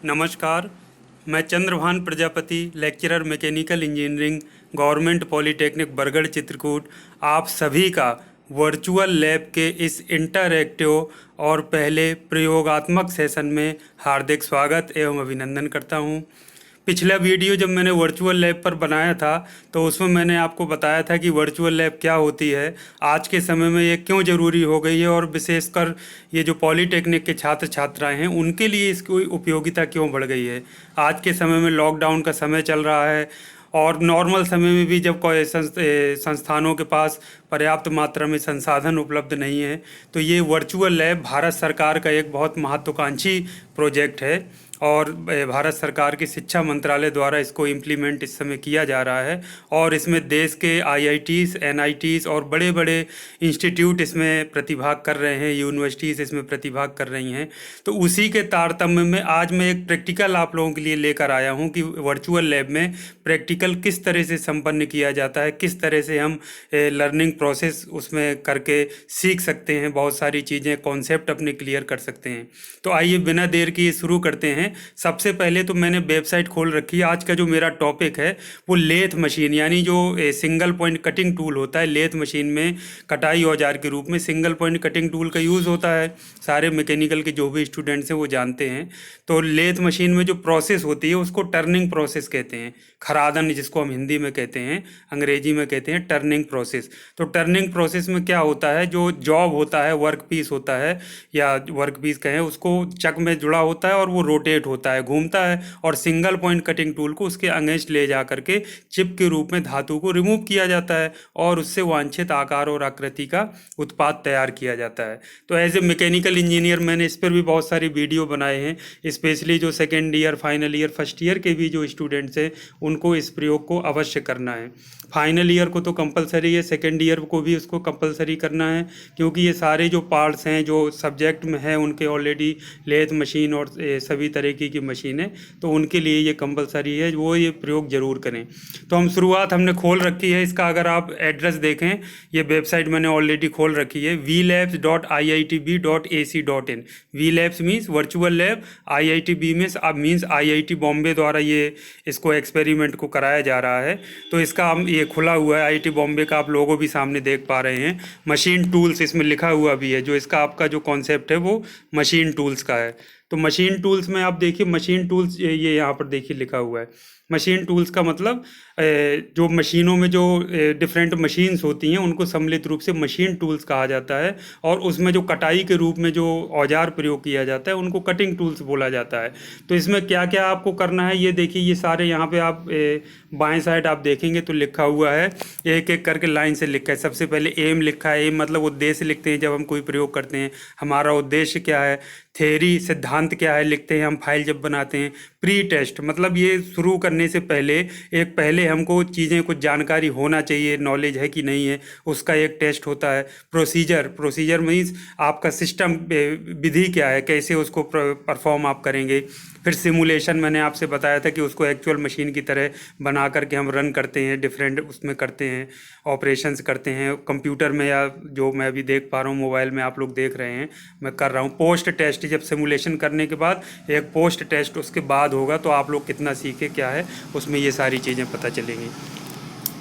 नमस्कार। मैं Chandrabhan Prajapati, lecturer mechanical engineering, government polytechnic Bargarh Chitrakoot, आप सभी का वर्चुअल लैब के इस इंटरैक्टिव और पहले प्रयोगात्मक सेशन में हार्दिक स्वागत एवं अभिनंदन करता हूं। पिछला वीडियो जब मैंने वर्चुअल लैब पर बनाया था तो उसमें मैंने आपको बताया था कि वर्चुअल लैब क्या होती है, आज के समय में ये क्यों ज़रूरी हो गई है और विशेषकर ये जो पॉलीटेक्निक के छात्र छात्राएं हैं उनके लिए इसकी उपयोगिता क्यों बढ़ गई है। आज के समय में लॉकडाउन का समय चल रहा है और नॉर्मल समय में भी जब कोई संस्थानों के पास पर्याप्त मात्रा में संसाधन उपलब्ध नहीं है तो ये वर्चुअल लैब भारत सरकार का एक बहुत महत्वाकांक्षी प्रोजेक्ट है और भारत सरकार की शिक्षा मंत्रालय द्वारा इसको इम्प्लीमेंट इस समय किया जा रहा है और इसमें देश के आईआईटीज़, एनआईटीज़ और बड़े बड़े इंस्टीट्यूट इसमें प्रतिभाग कर रहे हैं, यूनिवर्सिटीज़ इसमें प्रतिभाग कर रही हैं। तो उसी के तारतम्य में आज मैं एक प्रैक्टिकल आप लोगों के लिए लेकर आया हूं कि वर्चुअल लैब में प्रैक्टिकल किस तरह से संपन्न किया जाता है, किस तरह से हम लर्निंग प्रोसेस उसमें करके सीख सकते हैं, बहुत सारी चीज़ें, कॉन्सेप्ट अपने क्लियर कर सकते हैं। तो आइए बिना देर किए शुरू करते हैं। सबसे पहले तो मैंने वेबसाइट खोल रखी है। आज का जो मेरा टॉपिक है वो लेथ मशीन, यानी जो सिंगल पॉइंट कटिंग टूल होता है। लेथ मशीन में कटाई औजार के रूप में सिंगल पॉइंट कटिंग टूल का यूज़ होता है। सारे मैकेनिकल के जो भी स्टूडेंट्स हैं वो जानते हैं। तो लेथ मशीन में जो प्रोसेस होती है उसको टर्निंग प्रोसेस कहते हैं, खरादन जिसको हम हिंदी में कहते हैं, अंग्रेजी में कहते हैं टर्निंग प्रोसेस। तो टर्निंग प्रोसेस में क्या होता है, जो जॉब होता है, वर्क पीस होता है या वर्क पीस कहें उसको, चक में जुड़ा होता है और वो रोटेट होता है, घूमता है और सिंगल पॉइंट कटिंग टूल को उसके अगेंस्ट ले जा करके चिप के रूप में धातु को रिमूव किया जाता है और उससे वांछित आकार और आकृति का उत्पाद तैयार किया जाता है। तो एज ए मैकेनिकल इंजीनियर मैंने इस पर भी बहुत सारी वीडियो बनाए हैं, स्पेशली जो second year, final year, first year के भी जो स्टूडेंट्स हैं उनको इस प्रयोग को अवश्य करना है। फाइनल ईयर को तो कंपलसरी है, सेकेंड ईयर को भी उसको कंपलसरी करना है, क्योंकि ये सारे जो पार्ट्स हैं जो सब्जेक्ट में हैं उनके ऑलरेडी लेथ मशीन और सभी तरीके की मशीनें, तो उनके लिए ये कंपलसरी है, वो ये प्रयोग ज़रूर करें। तो हम शुरुआत हमने खोल रखी है इसका। अगर आप एड्रेस देखें, ये वेबसाइट मैंने ऑलरेडी खोल रखी है, vlabs.iitb.ac.in। vlabs means virtual lab, IITB means IIT Bombay द्वारा ये इसको एक्सपेरिमेंट को कराया जा रहा है। तो इसका हम ये खुला हुआ है, IIT बॉम्बे का आप लोगो भी सामने देख पा रहे हैं। मशीन टूल्स इसमें लिखा हुआ भी है, जो इसका आपका जो कॉन्सेप्ट है वो मशीन टूल्स का है। तो मशीन टूल्स में आप देखिए, मशीन टूल्स ये यहाँ पर देखिए लिखा हुआ है। मशीन टूल्स का मतलब जो मशीनों में जो डिफरेंट मशीन्स होती हैं उनको सम्मिलित रूप से मशीन टूल्स कहा जाता है और उसमें जो कटाई के रूप में जो औजार प्रयोग किया जाता है उनको कटिंग टूल्स बोला जाता है। तो इसमें क्या क्या आपको करना है ये देखिए, ये सारे यहाँ पे आप बाएं साइड आप देखेंगे तो लिखा हुआ है, एक एक करके लाइन से लिखा है। सबसे पहले एम लिखा है, एम मतलब उद्देश्य लिखते हैं जब हम कोई प्रयोग करते हैं, हमारा उद्देश्य क्या है। थ्योरी, सिद्धांत क्या है लिखते हैं हम फाइल जब बनाते हैं। प्री टेस्ट मतलब ये शुरू करने से पहले पहले हमको चीज़ें, कुछ जानकारी होना चाहिए, नॉलेज है कि नहीं है, उसका एक टेस्ट होता है। प्रोसीजर मीन्स आपका सिस्टम, विधि क्या है, कैसे उसको परफॉर्म आप करेंगे। फिर सिमुलेशन, मैंने आपसे बताया था कि उसको एक्चुअल मशीन की तरह बना करके हम रन करते हैं, डिफरेंट उसमें करते हैं, ऑपरेशंस करते हैं कंप्यूटर में, या जो मैं अभी देख पा रहा हूँ मोबाइल में आप लोग देख रहे हैं मैं कर रहा हूँ। पोस्ट टेस्ट, जब सिमुलेशन करने के बाद एक पोस्ट टेस्ट उसके बाद होगा तो आप लोग कितना सीखे क्या है उसमें ये सारी चीज़ें पता चलेंगी।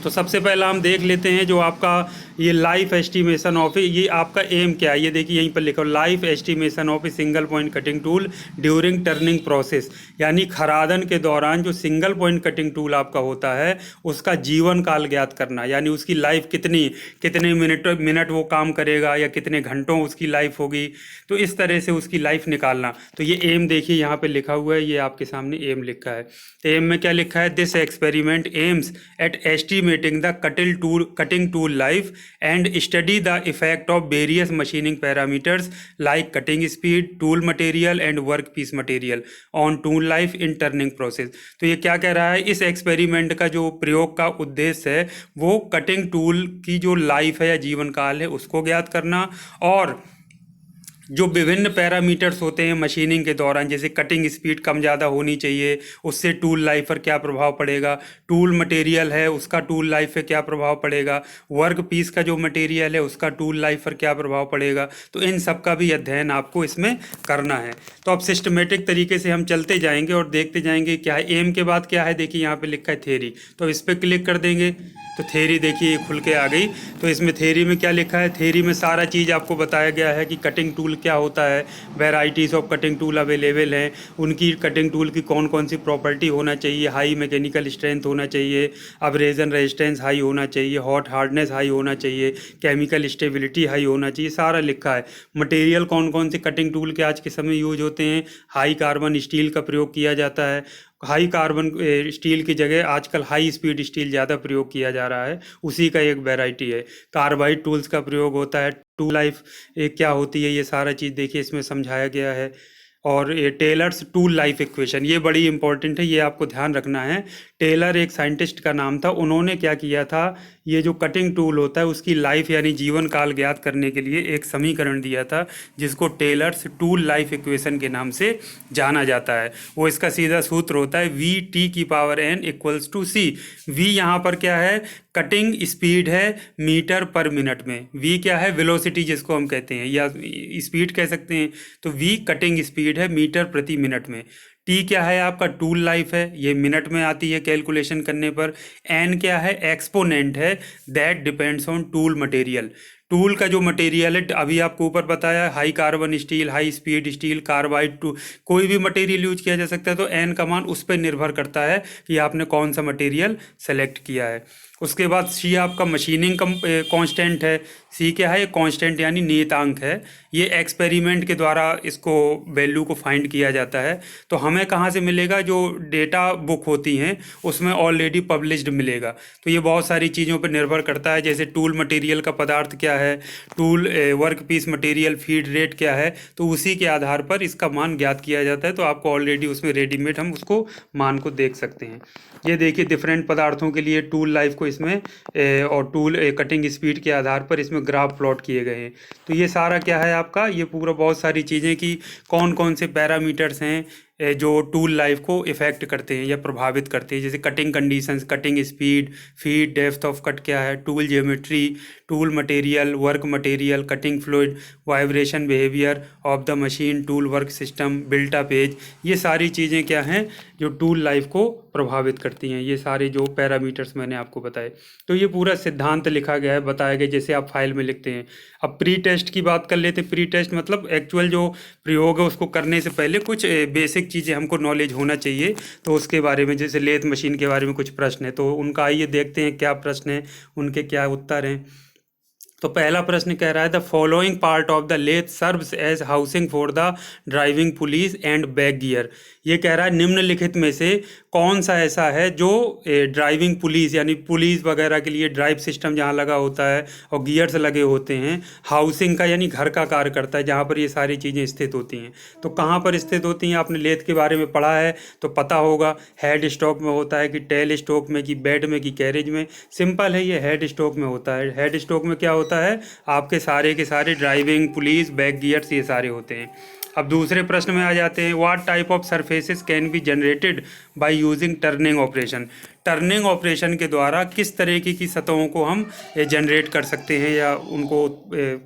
तो सबसे पहला हम देख लेते हैं जो आपका ये लाइफ एस्टिमेशन ऑफ, ये आपका एम क्या है, ये देखिए यहीं पर लिखा, life estimation of a single point cutting tool during turning process. यानी खरादन के दौरान जो सिंगल पॉइंट कटिंग टूल आपका होता है उसका जीवन काल ज्ञात करना, यानी उसकी लाइफ कितने मिनट वो काम करेगा या कितने घंटों उसकी लाइफ होगी, तो इस तरह से उसकी लाइफ निकालना। तो ये एम देखिए यहाँ पे लिखा हुआ है, ये आपके सामने एम लिखा है। एम में क्या लिखा है, this experiment aims at estimating the cutting tool life and study the effect of various machining parameters like cutting speed, tool material and workpiece material on tool life in turning process। तो ये क्या कह रहा है, इस experiment का जो प्रयोग का उद्देश्य है वो कटिंग टूल की जो लाइफ है या जीवन काल है उसको ज्ञात करना और जो विभिन्न पैरामीटर्स होते हैं मशीनिंग के दौरान, जैसे कटिंग स्पीड कम ज़्यादा होनी चाहिए, उससे टूल लाइफ पर क्या प्रभाव पड़ेगा, टूल मटेरियल है उसका टूल लाइफ पे क्या प्रभाव पड़ेगा, वर्क पीस का जो मटेरियल है उसका टूल लाइफ पर क्या प्रभाव पड़ेगा, तो इन सब का भी अध्ययन आपको इसमें करना है। तो अब सिस्टमेटिक तरीके से हम चलते जाएंगे और देखते जाएंगे क्या है। एम के बाद क्या है, देखिए यहाँ पे लिखा है थ्योरी, तो इस पर क्लिक कर देंगे तो थ्योरी देखिए खुल के आ गई। तो इसमें थ्योरी में क्या लिखा है, थ्योरी में सारा चीज़ आपको बताया गया है कि कटिंग टूल क्या होता है, varieties of cutting tool available हैं, उनकी कटिंग टूल की कौन कौन सी प्रॉपर्टी होना चाहिए, हाई मैकेनिकल स्ट्रेंथ होना चाहिए, अब्रेजन रेजिस्टेंस हाई होना चाहिए, हॉट हार्डनेस हाई होना चाहिए, केमिकल स्टेबिलिटी हाई होना चाहिए, सारा लिखा है। मटेरियल कौन कौन से कटिंग टूल के आज के समय यूज होते हैं, हाई कार्बन स्टील का प्रयोग किया जाता है, हाई कार्बन स्टील की जगह आजकल हाई स्पीड स्टील ज़्यादा प्रयोग किया जा रहा है, उसी का एक वैरायटी है। कार्बाइड टूल्स का प्रयोग होता है, टूल लाइफ क्या होती है, ये सारा चीज़ देखिए इसमें समझाया गया है। और ये टेलर्स टूल लाइफ इक्वेशन, ये बड़ी इंपॉर्टेंट है, ये आपको ध्यान रखना है। टेलर एक साइंटिस्ट का नाम था, उन्होंने क्या किया था, ये जो कटिंग टूल होता है उसकी लाइफ यानी जीवन काल ज्ञात करने के लिए एक समीकरण दिया था जिसको टेलर्स टूल लाइफ इक्वेशन के नाम से जाना जाता है। वो इसका सीधा सूत्र होता है V/T⁴ equals to C। V यहाँ पर क्या है, कटिंग स्पीड है मीटर पर मिनट में, V क्या है, वेलोसिटी जिसको हम कहते हैं या स्पीड कह सकते हैं, तो V कटिंग स्पीड है मीटर प्रति मिनट में। टी क्या है आपका, टूल लाइफ है, ये मिनट में आती है कैलकुलेशन करने पर। एन क्या है, एक्सपोनेंट है, that depends on tool material. Tool का जो मटेरियल है अभी आपको ऊपर बताया, high carbon steel, high speed steel, carbide, टू कोई भी मटेरियल यूज किया जा सकता है। तो एन का मान उस पर निर्भर करता है कि आपने कौन सा मटेरियल सेलेक्ट किया है। उसके बाद सी आपका मशीनिंग कांस्टेंट है। सी क्या है, कांस्टेंट यानी नियतांक है, ये एक्सपेरिमेंट के द्वारा इसको वैल्यू को फाइंड किया जाता है। तो हमें कहाँ से मिलेगा, जो डेटा बुक होती हैं उसमें ऑलरेडी पब्लिश्ड मिलेगा। तो ये बहुत सारी चीज़ों पर निर्भर करता है, जैसे टूल मटेरियल का पदार्थ क्या है, tool work piece material feed rate क्या है, तो उसी के आधार पर इसका मान ज्ञात किया जाता है। तो आपको ऑलरेडी उसमें रेडीमेड हम उसको मान को देख सकते हैं। ये देखिए डिफरेंट पदार्थों के लिए टूल लाइफ को इसमें और टूल कटिंग स्पीड के आधार पर इसमें ग्राफ प्लॉट किए गए हैं। तो ये सारा क्या है आपका, ये पूरा बहुत सारी चीज़ें कि कौन कौन से पैरामीटर्स हैं जो टूल लाइफ को इफ़ेक्ट करते हैं या प्रभावित करते हैं, जैसे cutting conditions, cutting speed, feed, depth of cut क्या है, tool geometry, tool material, work material, cutting fluid, vibration behaviour of the machine, tool work system, built up edge, ये सारी चीज़ें क्या हैं जो टूल लाइफ को प्रभावित करती हैं, ये सारे जो पैरामीटर्स मैंने आपको बताए। तो ये पूरा सिद्धांत लिखा गया है, बताया गया, जैसे आप फाइल में लिखते हैं। अब प्री टेस्ट की बात कर लेते हैं। प्री टेस्ट मतलब एक्चुअल जो प्रयोग है उसको करने से पहले कुछ बेसिक चीज़ें हमको नॉलेज होना चाहिए, तो उसके बारे में, जैसे लेथ मशीन के बारे में कुछ प्रश्न है तो उनका आइए देखते हैं क्या प्रश्न है, उनके क्या उत्तर हैं। तो पहला प्रश्न कह रहा है, the following part of the lathe serves as housing for the driving pulleys and back gear. ये कह रहा है निम्नलिखित में से कौन सा ऐसा है जो ड्राइविंग पुलिस यानी पुलिस वगैरह के लिए ड्राइव सिस्टम जहाँ लगा होता है और गियर्स लगे होते हैं, हाउसिंग का यानी घर का कार्य करता है, जहाँ पर ये सारी चीज़ें स्थित होती हैं। तो कहाँ पर स्थित होती हैं, आपने लेथ के बारे में पढ़ा है तो पता होगा, हेड स्टॉक में होता है कि टेल स्टॉक में कि बेड में कि कैरेज में। सिंपल है, ये हेड स्टॉक में होता है। हेड स्टॉक में क्या होता है, आपके सारे के सारे ड्राइविंग पुलिस बैक गियर्स ये सारे होते हैं। अब दूसरे प्रश्न में आ जाते हैं, what type of surfaces can be generated by using turning operation. Turning operation के द्वारा किस तरीके की सतहों को हम जनरेट कर सकते हैं या उनको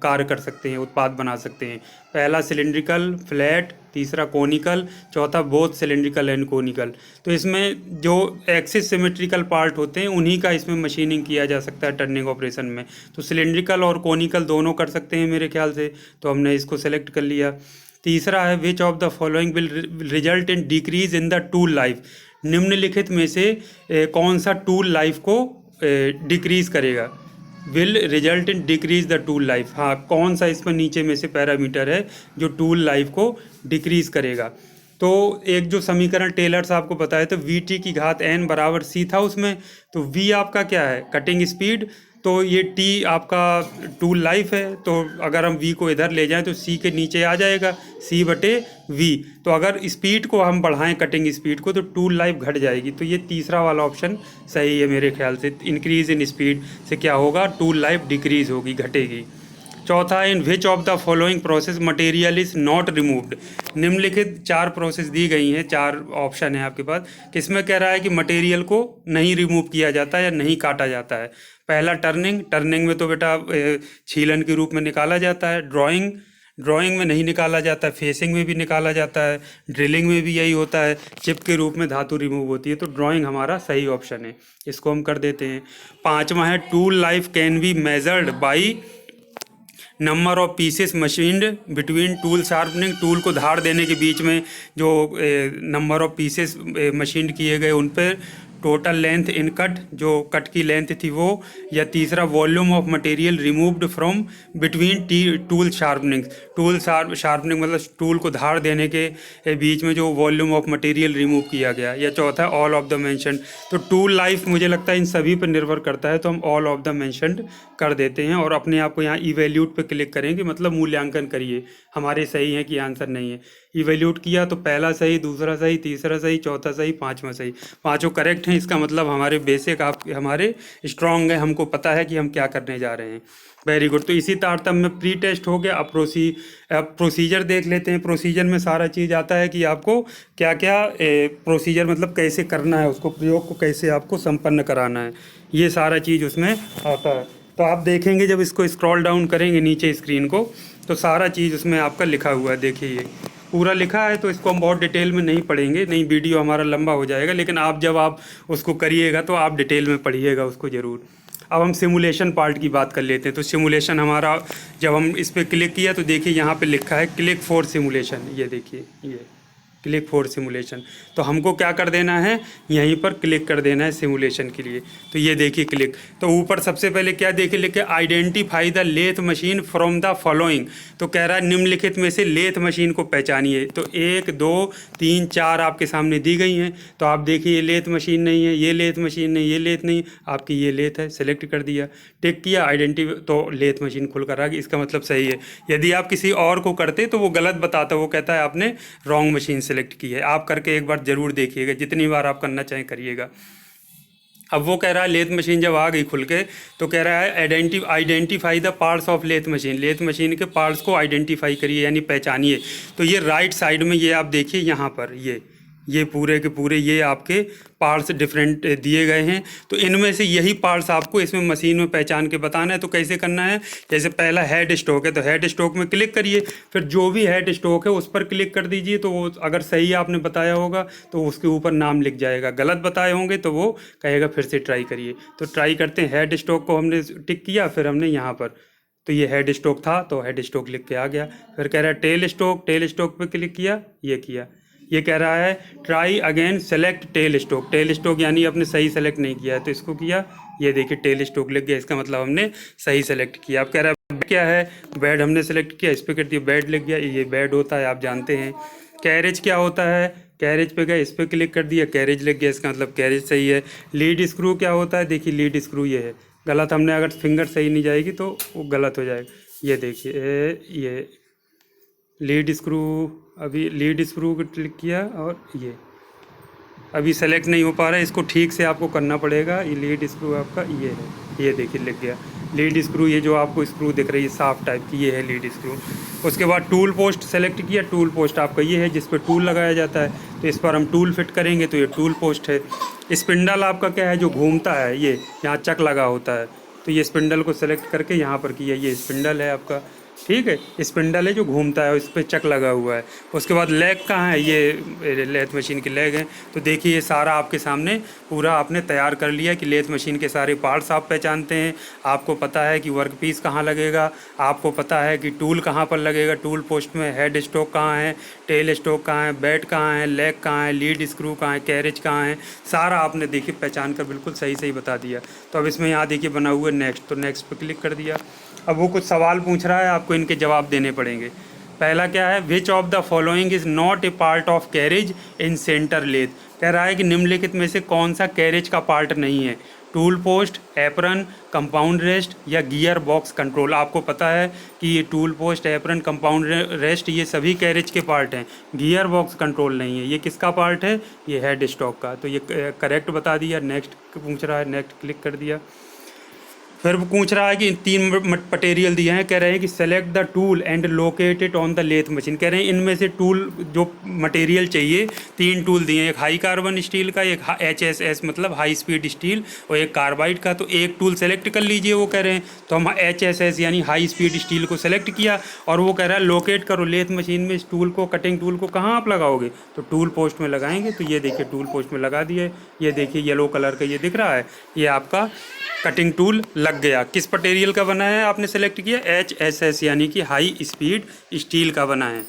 कार्य कर सकते हैं, उत्पाद बना सकते हैं। पहला सिलिंड्रिकल, फ्लैट, तीसरा कोनिकल, चौथा बोथ सिलिंड्रिकल एंड कोनिकल। तो इसमें जो एक्सिस सिमेट्रिकल पार्ट होते हैं उन्हीं का इसमें मशीनिंग किया जा सकता है टर्निंग ऑपरेशन में। तो सिलिंड्रिकल और कोनिकल दोनों कर सकते हैं मेरे ख्याल से, तो हमने इसको सेलेक्ट कर लिया। तीसरा है, which of the following will result in decrease in the tool life. निम्नलिखित में से कौन सा टूल लाइफ को डिक्रीज करेगा, will result in decrease the tool life. हाँ, कौन सा इसमें नीचे में से पैरामीटर है जो टूल लाइफ को डिक्रीज करेगा। तो एक जो समीकरण टेलर्स आपको बताया तो VT⁴ बराबर C था उसमें, तो V आपका क्या है, कटिंग स्पीड, तो ये T आपका टूल लाइफ है, तो अगर हम V को इधर ले जाएं तो C के नीचे आ जाएगा C/V। तो अगर स्पीड को हम बढ़ाएं, कटिंग स्पीड को, तो टूल लाइफ घट जाएगी। तो ये तीसरा वाला ऑप्शन सही है मेरे ख्याल से। इंक्रीज इन स्पीड से क्या होगा, टूल लाइफ डिक्रीज होगी, घटेगी। चौथा, in which of the following process material is not removed. निम्नलिखित 4 प्रोसेस दी गई हैं, 4 ऑप्शन है आपके पास, किसमें कह रहा है कि मटेरियल को नहीं रिमूव किया जाता है या नहीं काटा जाता है। पहला टर्निंग, टर्निंग में तो बेटा छीलन के रूप में निकाला जाता है। ड्राइंग, ड्राइंग में नहीं निकाला जाता है। फेसिंग में भी निकाला जाता है। ड्रिलिंग में भी यही होता है, चिप के रूप में धातु रिमूव होती है। तो ड्राइंग हमारा सही ऑप्शन है, इसको हम कर देते हैं। पांचवा है, tool life can be measured by number of pieces machined between tool sharpening. Tool को धार देने के बीच में जो नंबर ऑफ पीसेस मशीन्ड किए गए उन पर, टोटल लेंथ इन कट, जो कट की लेंथ थी वो, या तीसरा volume of material removed from between tool sharpening. Tool sharpening मतलब टूल को धार देने के बीच में जो वॉल्यूम ऑफ मटेरियल रिमूव किया गया, या चौथा ऑल ऑफ द मेंशन्ड। तो टूल लाइफ मुझे लगता है इन सभी पर निर्भर करता है, तो हम ऑल ऑफ द मेंशन्ड कर देते हैं और अपने आप को यहाँ इवैल्यूट पे क्लिक करेंगे, मतलब मूल्यांकन करिए हमारे सही है कि आंसर नहीं है। इवैल्यूट किया तो पहला सही, दूसरा सही, तीसरा सही, चौथा सही, पांचवा सही, पांचों करेक्ट हैं। इसका मतलब हमारे बेसिक आप हमारे स्ट्रांग है, हमको पता है कि हम क्या करने जा रहे हैं। Very good. तो इसी तारतम्य में प्री टेस्ट हो गया। अब प्रोसीजर देख लेते हैं। प्रोसीजर में सारा चीज़ आता है कि आपको क्या क्या प्रोसीजर मतलब कैसे करना है, उसको प्रयोग को कैसे आपको संपन्न कराना है, ये सारा चीज़ उसमें आता है। तो आप देखेंगे जब इसको स्क्रॉल डाउन करेंगे नीचे स्क्रीन को, तो सारा चीज़ उसमें आपका लिखा हुआ है। देखिए ये पूरा लिखा है, तो इसको हम बहुत डिटेल में नहीं पढ़ेंगे, नहीं वीडियो हमारा लंबा हो जाएगा, लेकिन आप जब आप उसको करिएगा तो आप डिटेल में पढ़िएगा उसको ज़रूर। अब हम सिमुलेशन पार्ट की बात कर लेते हैं। तो सिमुलेशन हमारा, जब हम इस पर क्लिक किया तो देखिए यहाँ पे लिखा है क्लिक फॉर सिमुलेशन। ये देखिए, ये क्लिक फॉर सिमुलेशन। तो हमको क्या कर देना है, यहीं पर क्लिक कर देना है सिमुलेशन के लिए। तो ये देखिए क्लिक, तो ऊपर सबसे पहले क्या देखिए लिखे, identify the lathe machine from the following. तो कह रहा है निम्नलिखित में से लेथ मशीन को पहचानिए। तो 1 2 3 4 आपके सामने दी गई हैं। तो आप देखिए ये लेथ मशीन नहीं है, ये लेथ मशीन नहीं, ये लेथ नहीं, आपकी ये लेथ है। सेलेक्ट कर दिया, टिक किया, आइडेंटिफाई, तो लेथ मशीन खुल कर आ गई। इसका मतलब सही है। यदि आप किसी और को करते तो वो गलत बताता, वो कहता है आपने रॉन्ग मशीन सेलेक्ट की है। आप करके एक बार जरूर देखिएगा, जितनी बार आप करना चाहें करिएगा। अब वो कह रहा है लेथ मशीन जब आ गई खुल के, तो कह रहा है identify the parts of lathe machine. Lathe machine के पार्ट्स को आइडेंटिफाई करिए, यानी पहचानिए। तो ये राइट साइड में ये आप देखिए, यहाँ पर ये पूरे के पूरे ये आपके पार्ट्स डिफरेंट दिए गए हैं। तो इनमें से यही पार्ट्स आपको इसमें मशीन में पहचान के बताना है। तो कैसे करना है, जैसे पहला हेड स्टॉक है, तो हेड स्टॉक में क्लिक करिए, फिर जो भी हेड स्टॉक है उस पर क्लिक कर दीजिए। तो वो अगर सही आपने बताया होगा तो उसके ऊपर नाम लिख जाएगा, गलत बताए होंगे तो वो कहेगा फिर से ट्राई करिए। तो ट्राई करते हैं। हेड स्टॉक को हमने टिक किया, फिर हमने यहाँ पर, तो ये हेड स्टॉक था तो हेड स्टॉक लिख के आ गया। फिर कह रहा है टेल स्टॉक, टेल स्टॉक पे क्लिक किया, ये किया। ये कह रहा है try again select tell stock. Tell stock यानी आपने सही सेलेक्ट नहीं किया है, तो इसको किया, ये देखिए टेल स्टॉक लग गया। इसका मतलब हमने सही सेलेक्ट किया। अब कह रहा है क्या है, बेड हमने सेलेक्ट किया, इस पर कर दिया, बेड लग गया। ये बेड होता है, आप जानते हैं। कैरेज क्या होता है, कैरेज पे गए, इस पर क्लिक कर दिया, कैरेज लग गया। इसका मतलब कैरेज सही है। लीड स्क्रू क्या होता है, देखिए लीड स्क्रू ये है, गलत हमने, अगर फिंगर सही नहीं जाएगी तो वो गलत हो जाएगा। ये देखिए ये लीड स्क्रू, अभी लीड स्क्रू को क्लिक किया और ये अभी सेलेक्ट नहीं हो पा रहा है, इसको ठीक से आपको करना पड़ेगा। ये लीड स्क्रू आपका ये है, ये देखिए लग गया लीड स्क्रू। ये जो आपको स्क्रू दिख रही है साफ टाइप की, ये है लीड स्क्रू। उसके बाद टूल पोस्ट सेलेक्ट किया, टूल पोस्ट आपका ये है जिस पर टूल लगाया जाता है, तो इस पर हम टूल फिट करेंगे, तो ये टूल पोस्ट है। स्पिंडल आपका क्या है, जो घूमता है, ये यहाँ चक लगा होता है, तो ये स्पिंडल को सेलेक्ट करके यहाँ पर किया, ये स्पिंडल है आपका, ठीक है। स्पिंडल है जो घूमता है, इस पर चक लगा हुआ है। उसके बाद लेग कहाँ है, ये लेथ मशीन की लेग है। तो देखिए ये सारा आपके सामने पूरा आपने तैयार कर लिया कि लेथ मशीन के सारे पार्ट्स आप पहचानते हैं। आपको पता है कि वर्क पीस कहाँ लगेगा, आपको पता है कि टूल कहाँ पर लगेगा, टूल पोस्ट में हेड स्टॉक कहाँ है, टेल स्टॉक कहाँ है, बेड कहाँ है, लेग कहाँ है, लीड स्क्रू कहाँ है, कैरेज कहाँ है, सारा आपने देखिए पहचान कर बिल्कुल सही सही बता दिया। तो अब इसमें यहाँ देखिए बना हुआ है नेक्स्ट, तो नेक्स्ट पर क्लिक कर दिया। अब वो कुछ सवाल पूछ रहा है, आपको इनके जवाब देने पड़ेंगे। पहला क्या है, which of the following is not a part of carriage in centre lathe. कह रहा है कि निम्नलिखित में से कौन सा कैरेज का पार्ट नहीं है, tool post, apron, compound rest या गियर बॉक्स कंट्रोल। आपको पता है कि ये tool post, apron, compound rest ये सभी कैरेज के पार्ट हैं, गियर बॉक्स कंट्रोल नहीं है। ये किसका पार्ट है, ये हेड स्टॉक का। तो ये करेक्ट बता दिया। नेक्स्ट पूछ रहा है, नेक्स्ट क्लिक कर दिया। फिर वो पूछ रहा है कि तीन मटेरियल दिए हैं, कह रहे हैं कि select the tool and locate it on the lathe machine. कह रहे हैं इनमें से टूल जो मटेरियल चाहिए, तीन टूल दिए हैं, एक हाई कार्बन स्टील का, एक HSS मतलब हाई स्पीड स्टील, और एक कार्बाइड का। तो एक टूल सेलेक्ट कर लीजिए वो कह रहे हैं। तो हम HSS यानी हाई स्पीड स्टील को सेलेक्ट किया, और वो कह रहा है लोकेट करो लेथ मशीन में इस टूल को, कटिंग टूल को कहाँ आप लगाओगे, तो टूल पोस्ट में लगाएंगे। तो ये देखिए टूल पोस्ट में लगा दिए। ये देखिए येलो कलर का ये दिख रहा है, ये आपका कटिंग टूल लग गया। किस मटेरियल का बना है आपने सेलेक्ट किया, HSS यानी कि हाई स्पीड स्टील का बना है।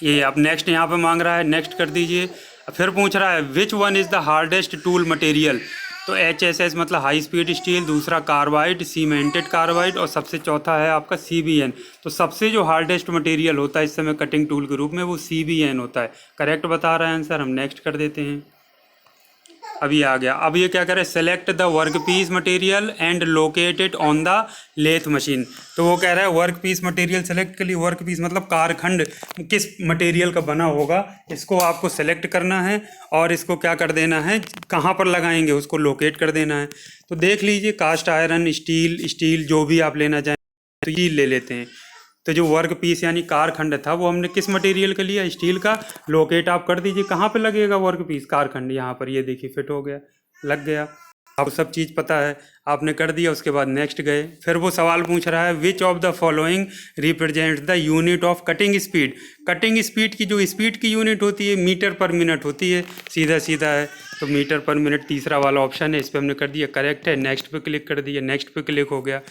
ये आप नेक्स्ट यहाँ पे मांग रहा है, नेक्स्ट कर दीजिए। फिर पूछ रहा है which one is the hardest tool material. तो HSS मतलब हाई स्पीड स्टील, दूसरा कार्बाइड सीमेंटेड कार्बाइड, और सबसे चौथा है आपका CBN। तो सबसे जो हार्डेस्ट मटेरियल होता है इस समय कटिंग टूल के रूप में वो CBN होता है। करेक्ट बता रहा है आंसर। हम नेक्स्ट कर देते हैं। अभी आ गया। अब ये क्या करे, select the work piece material and locate it on the lathe machine. तो वो कह रहा है वर्क पीस मटेरियल सेलेक्ट के लिए, वर्क पीस मतलब कारखंड किस मटेरियल का बना होगा, इसको आपको सेलेक्ट करना है, और इसको क्या कर देना है, कहाँ पर लगाएंगे उसको लोकेट कर देना है। तो देख लीजिए कास्ट आयरन, स्टील जो भी आप लेना चाहें तो ये ले लेते हैं। तो जो वर्क पीस यानी कारखंड था वो हमने किस मटेरियल का लिया, स्टील का। लोकेट आप कर दीजिए, कहाँ पे लगेगा वर्क पीस कारखंड, यहाँ पर। ये देखिए फिट हो गया, लग गया। अब सब चीज़ पता है, आपने कर दिया। उसके बाद नेक्स्ट गए। फिर वो सवाल पूछ रहा है which of the following represent the unit of cutting speed. Cutting speed की जो स्पीड की यूनिट होती है मीटर पर मिनट होती है, सीधा सीधा है। तो मीटर पर मिनट तीसरा वाला ऑप्शन है, इस पर हमने कर दिया, करेक्ट है। नेक्स्ट पे क्लिक कर दिया, नेक्स्ट पे क्लिक हो गया।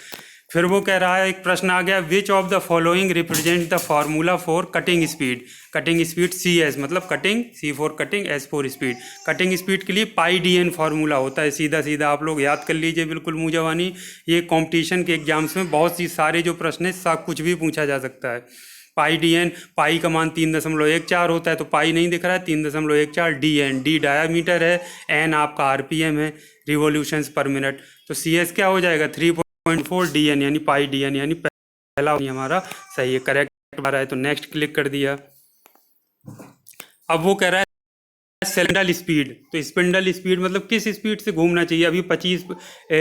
फिर वो कह रहा है, एक प्रश्न आ गया, विच of the following represent the formula for cutting speed. Cutting speed CS मतलब cutting, C for cutting, S for speed. Cutting speed के लिए πDN फार्मूला होता है, सीधा सीधा आप लोग याद कर लीजिए बिल्कुल मुँह जवानी। ये कंपटीशन के एग्जाम्स में बहुत सी सारे जो प्रश्न है सब कुछ भी पूछा जा सकता है। πDN, पाई का मान 3.14 होता है, तो पाई नहीं दिख रहा है, 3.14 DN, D डायामीटर है, N आपका RPM है, रिवोल्यूशंस पर मिनट। तो CS क्या हो जाएगा, 3.4 DN यानी πDN, यानी पहला हमारा सही है, करेक्ट आ रहा है। तो नेक्स्ट क्लिक कर दिया। अब वो कह रहा है स्पिंडल स्पीड। तो स्पिंडल स्पीड मतलब किस स्पीड से घूमना चाहिए। अभी 25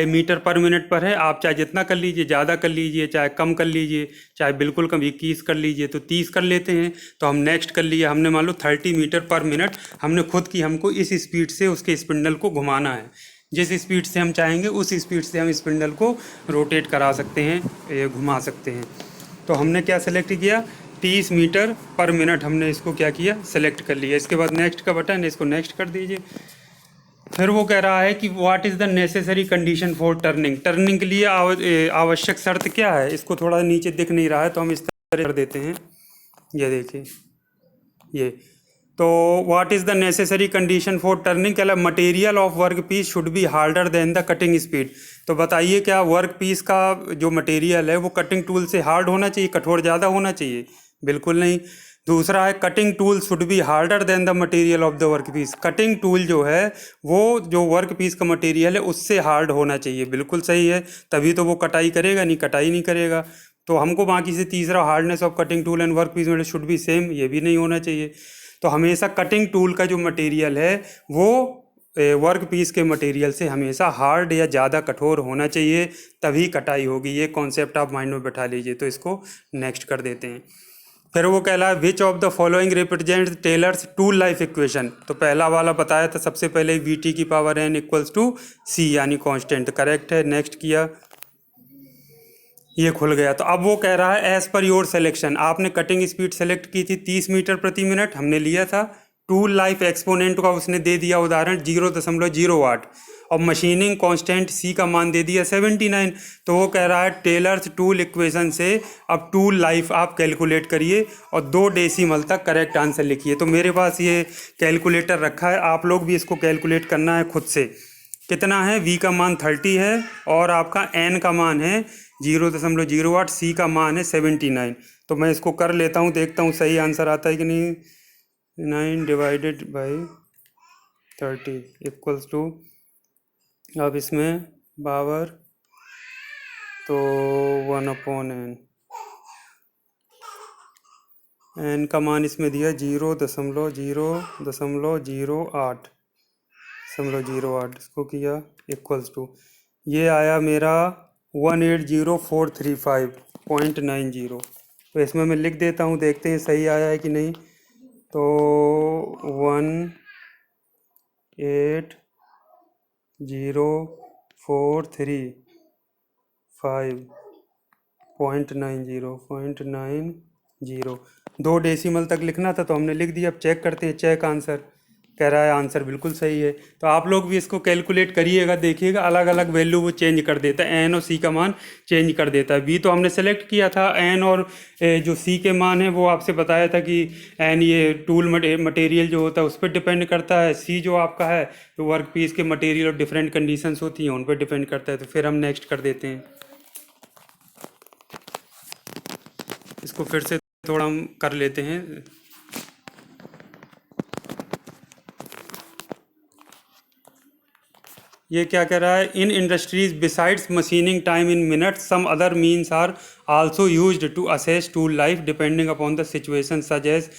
मीटर पर मिनट पर है, आप चाहे जितना कर लीजिए, ज़्यादा कर लीजिए, चाहे कम कर लीजिए, चाहे बिल्कुल कम 21 कर लीजिए। तो 30 कर लेते हैं। तो हम नेक्स्ट कर लिए, हमने मान लो 30 मीटर पर मिनट हमने खुद की, हमको इस स्पीड से उसके स्पिंडल को घुमाना है। जिस स्पीड से हम चाहेंगे उस स्पीड से हम स्पिंडल को रोटेट करा सकते हैं, घुमा सकते हैं। तो हमने क्या सेलेक्ट किया, 30 मीटर पर मिनट हमने इसको क्या किया, सेलेक्ट कर लिया। इसके बाद नेक्स्ट का बटन है, इसको नेक्स्ट कर दीजिए। फिर वो कह रहा है कि what is the necessary condition for turning. Turning के लिए आवश्यक शर्त क्या है। इसको थोड़ा नीचे दिख नहीं रहा है तो हम इस तरह कर देते हैं। ये देखिए ये, तो what is the necessary condition for turning, क्या material of work piece should be harder than the cutting speed. तो बताइए क्या वर्क पीस का जो मटेरियल है वो कटिंग टूल से हार्ड होना चाहिए, कठोर ज़्यादा होना चाहिए, बिल्कुल नहीं। दूसरा है cutting tool should be harder than the material of the work piece. Cutting tool जो है वो जो वर्क पीस का मटेरियल है उससे हार्ड होना चाहिए, बिल्कुल सही है, तभी तो वो कटाई करेगा, नहीं कटाई नहीं करेगा। तो हमको बाकी से तीसरा hardness of cutting tool and work piece should be same, ये भी नहीं होना चाहिए। तो हमेशा कटिंग टूल का जो मटेरियल है वो वर्क पीस के मटेरियल से हमेशा हार्ड या ज़्यादा कठोर होना चाहिए, तभी कटाई होगी। ये कॉन्सेप्ट आप माइंड में बैठा लीजिए। तो इसको नेक्स्ट कर देते हैं। फिर वो कह रहा है which of the following represent Taylor's tool life equation. तो पहला वाला बताया था सबसे पहले, VT की पावर N = C यानी कांस्टेंट, करेक्ट है। नेक्स्ट किया, ये खुल गया। तो अब वो कह रहा है एज पर योर सिलेक्शन, आपने कटिंग स्पीड सेलेक्ट की थी 30 मीटर प्रति मिनट, हमने लिया था। टूल लाइफ एक्सपोनेंट का उसने दे दिया उदाहरण 0.08, और मशीनिंग कांस्टेंट C का मान दे दिया 79। तो वो कह रहा है टेलर्स टूल इक्वेशन से अब टूल लाइफ आप कैलकुलेट करिए और 2 डेसिमल तक करेक्ट आंसर लिखिए। तो मेरे पास ये कैलकुलेटर रखा है, आप लोग भी इसको कैलकुलेट करना है खुद से। कितना है, V का मान 30 है और आपका N का मान है 0.08, C का मान है 79। तो मैं इसको कर लेता हूँ, देखता हूँ सही आंसर आता है कि नहीं। 9 डिवाइडेड बाई 30 इक्वल्स टू, अब इसमें पावर तो 1/n, N का मान इसमें दिया 0.008, इसको किया इक्वल्स टू, ये आया मेरा 180435.90। तो इसमें मैं लिख देता हूँ, देखते हैं सही आया है कि नहीं। तो 180435.90। 2 डेसिमल तक लिखना था तो हमने लिख दिया। अब चेक करते हैं, चेक आंसर। कह रहा है आंसर बिल्कुल सही है। तो आप लोग भी इसको कैलकुलेट करिएगा, देखिएगा अलग अलग वैल्यू वो चेंज कर देता है, एन और सी का मान चेंज कर देता है। बी तो हमने सेलेक्ट किया था, एन और जो सी के मान है वो आपसे बताया था कि एन ये टूल मटेरियल जो होता है उस पर डिपेंड करता है, सी जो आपका है तो वर्क पीस के मटेरियल और डिफरेंट कंडीशंस होती हैं उन पर डिपेंड करता है। तो फिर हम नेक्स्ट कर देते हैं इसको, फिर से थोड़ा हम कर लेते हैं। ये क्या कह रहा है, in industries besides machining time in minutes some other means are also used to assess tool life depending upon the situation such as.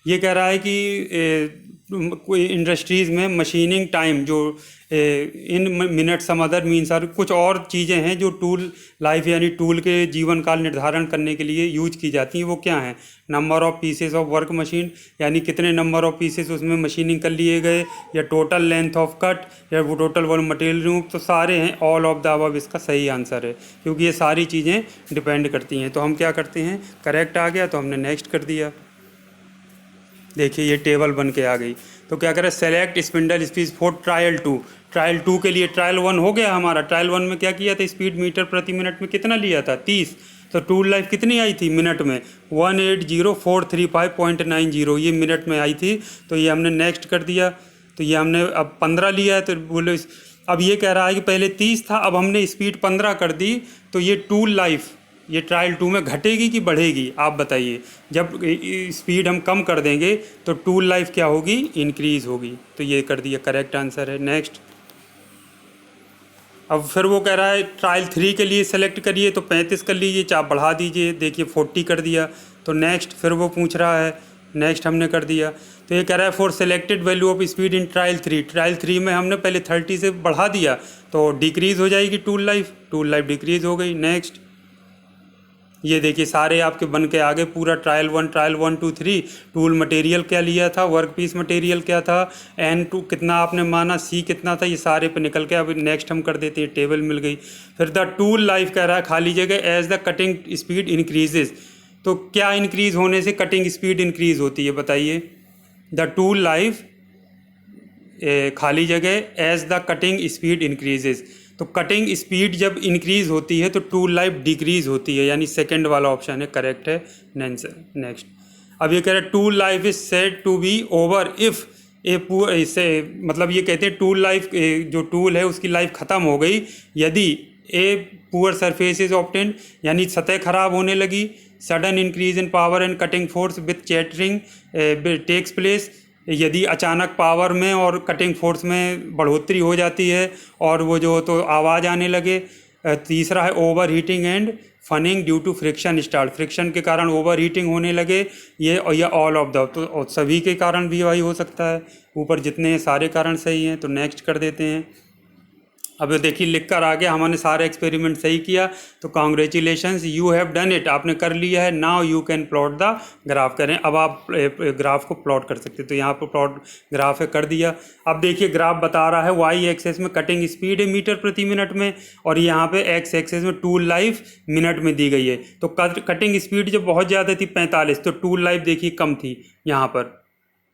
ये कह रहा है कि कोई इंडस्ट्रीज़ में मशीनिंग टाइम जो in minute some other means are, कुछ और चीज़ें हैं जो टूल लाइफ यानी टूल के जीवन काल निर्धारण करने के लिए यूज की जाती हैं। वो क्या हैं, number of pieces of work machine, यानी कितने नंबर ऑफ पीसेस उसमें मशीनिंग कर लिए गए, या टोटल लेंथ ऑफ कट, या वो टोटल वर्क मटेरियल रिमूव। तो सारे हैं, ऑल ऑफ द अबव इसका सही आंसर है, क्योंकि ये सारी चीज़ें डिपेंड करती हैं। तो हम क्या करते हैं, करेक्ट आ गया तो हमने नेक्स्ट कर दिया। देखिए ये टेबल बन के आ गई। तो क्या करें, select spindle speed for trial 2। Trial 2 के लिए ट्रायल 1 हो गया हमारा। ट्रायल 1 में क्या किया था, स्पीड मीटर प्रति मिनट में कितना लिया था, 30। तो टूल लाइफ कितनी आई थी मिनट में, 180435.90, ये मिनट में आई थी। तो ये हमने नेक्स्ट कर दिया। तो ये हमने अब 15 लिया है। तो बोले अब ये कह रहा है कि पहले 30 था, अब हमने स्पीड 15 कर दी। तो ये टूल लाइफ ये ट्रायल 2 में घटेगी कि बढ़ेगी, आप बताइए। जब स्पीड हम कम कर देंगे तो टूल लाइफ क्या होगी, इंक्रीज होगी। तो ये कर दिया, करेक्ट आंसर है। नेक्स्ट। अब फिर वो कह रहा है ट्रायल 3 के लिए सेलेक्ट करिए, तो 35 कर लीजिए, चाहे बढ़ा दीजिए। देखिए 40 कर दिया। तो नेक्स्ट फिर वो पूछ रहा है, नेक्स्ट हमने कर दिया। तो ये कह रहा है for selected value of speed in trial 3। Trial 3 में हमने पहले 30 से बढ़ा दिया तो डिक्रीज़ हो जाएगी टूल लाइफ डिक्रीज़ हो गई। नेक्स्ट। ये देखिए सारे आपके बन के आगे पूरा ट्रायल 1 2 3। टूल मटेरियल क्या लिया था, वर्क पीस मटेरियल क्या था, N2 कितना आपने माना, C कितना था, ये सारे पे निकल के। अब नेक्स्ट हम कर देते हैं, टेबल मिल गई। फिर द टूल लाइफ कह रहा है खाली जगह as the cutting speed increases. तो क्या इंक्रीज होने से कटिंग स्पीड इंक्रीज होती है, बताइए। द टूल लाइफ खाली जगह as the cutting speed increases. तो कटिंग स्पीड जब इंक्रीज होती है तो टूल लाइफ डिक्रीज होती है, यानी सेकंड वाला ऑप्शन है करेक्ट है। नेक्स्ट। अब ये कह रहे हैं tool life is said to be over if इसे मतलब ये कहते हैं टूल लाइफ जो टूल है उसकी लाइफ ख़त्म हो गई यदि a poor surface is obtained, यानी सतह खराब होने लगी। Sudden increase in power and cutting force with chattering takes place, यदि अचानक पावर में और कटिंग फोर्स में बढ़ोतरी हो जाती है और वो जो तो आवाज़ आने लगे। तीसरा है over heating and fuming due to friction start, friction के कारण ओवर हीटिंग होने लगे। ये ऑल ऑफ द, तो सभी के कारण भी वही हो सकता है। ऊपर जितने सारे कारण सही हैं। तो नेक्स्ट कर देते हैं। अब देखिए लिख कर आ गया, हमने सारे एक्सपेरिमेंट सही किया तो congratulations you have done it, आपने कर लिया है। Now you can plot the graph करें। अब आप ग्राफ को प्लॉट कर सकते हैं। तो यहाँ पर प्लॉट ग्राफ है, कर दिया। अब देखिए ग्राफ बता रहा है वाई एक्सेस में कटिंग स्पीड है मीटर प्रति मिनट में, और यहाँ पे एक्स एक्सेस में टूल लाइफ मिनट में दी गई है। तो कटिंग स्पीड जब बहुत ज़्यादा थी 45, तो टूल लाइफ देखिए कम थी यहाँ पर,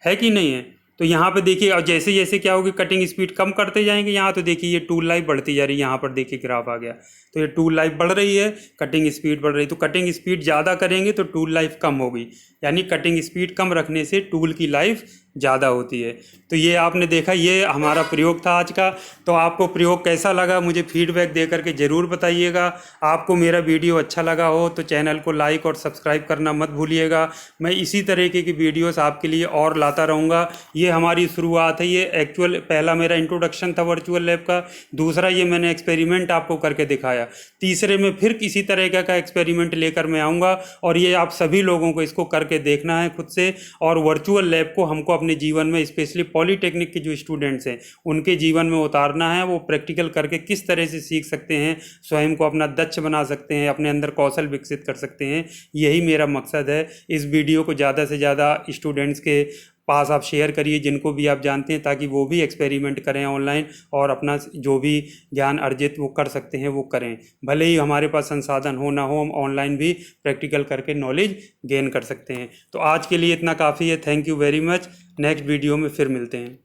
है कि नहीं है। तो यहाँ पे देखिए और जैसे जैसे क्या होगी कटिंग स्पीड कम करते जाएंगे यहाँ, तो देखिए ये टूल लाइफ बढ़ती जा रही है। यहाँ पर देखिए ग्राफ आ गया, तो ये टूल लाइफ बढ़ रही है, कटिंग स्पीड बढ़ रही है। तो कटिंग स्पीड ज़्यादा करेंगे तो टूल लाइफ कम होगी, यानी कटिंग स्पीड कम रखने से टूल की लाइफ ज़्यादा होती है। तो ये आपने देखा, ये हमारा प्रयोग था आज का। तो आपको प्रयोग कैसा लगा मुझे फीडबैक दे करके ज़रूर बताइएगा। आपको मेरा वीडियो अच्छा लगा हो तो चैनल को लाइक और सब्सक्राइब करना मत भूलिएगा। मैं इसी तरीके की वीडियोस आपके लिए और लाता रहूँगा। ये हमारी शुरुआत है, ये एक्चुअल पहला मेरा इंट्रोडक्शन था वर्चुअल लैब का, दूसरा ये मैंने एक्सपेरिमेंट आपको करके दिखाया, तीसरे में फिर किसी तरह का एक्सपेरिमेंट लेकर मैं आऊँगा। और ये आप सभी लोगों को इसको करके देखना है खुद से, और वर्चुअल लैब को हमको अपने जीवन में, स्पेशली पॉलीटेक्निक के जो स्टूडेंट्स हैं उनके जीवन में उतारना है। वो प्रैक्टिकल करके किस तरह से सीख सकते हैं, स्वयं को अपना दक्ष बना सकते हैं, अपने अंदर कौशल विकसित कर सकते हैं, यही मेरा मकसद है। इस वीडियो को ज़्यादा से ज़्यादा स्टूडेंट्स के पास आप शेयर करिए, जिनको भी आप जानते हैं, ताकि वो भी एक्सपेरिमेंट करें ऑनलाइन और अपना जो भी ज्ञान अर्जित वो कर सकते हैं वो करें। भले ही हमारे पास संसाधन हो ना हो, हम ऑनलाइन भी प्रैक्टिकल करके नॉलेज गेन कर सकते हैं। तो आज के लिए इतना काफ़ी है। Thank you very much. Next video में फिर मिलते हैं।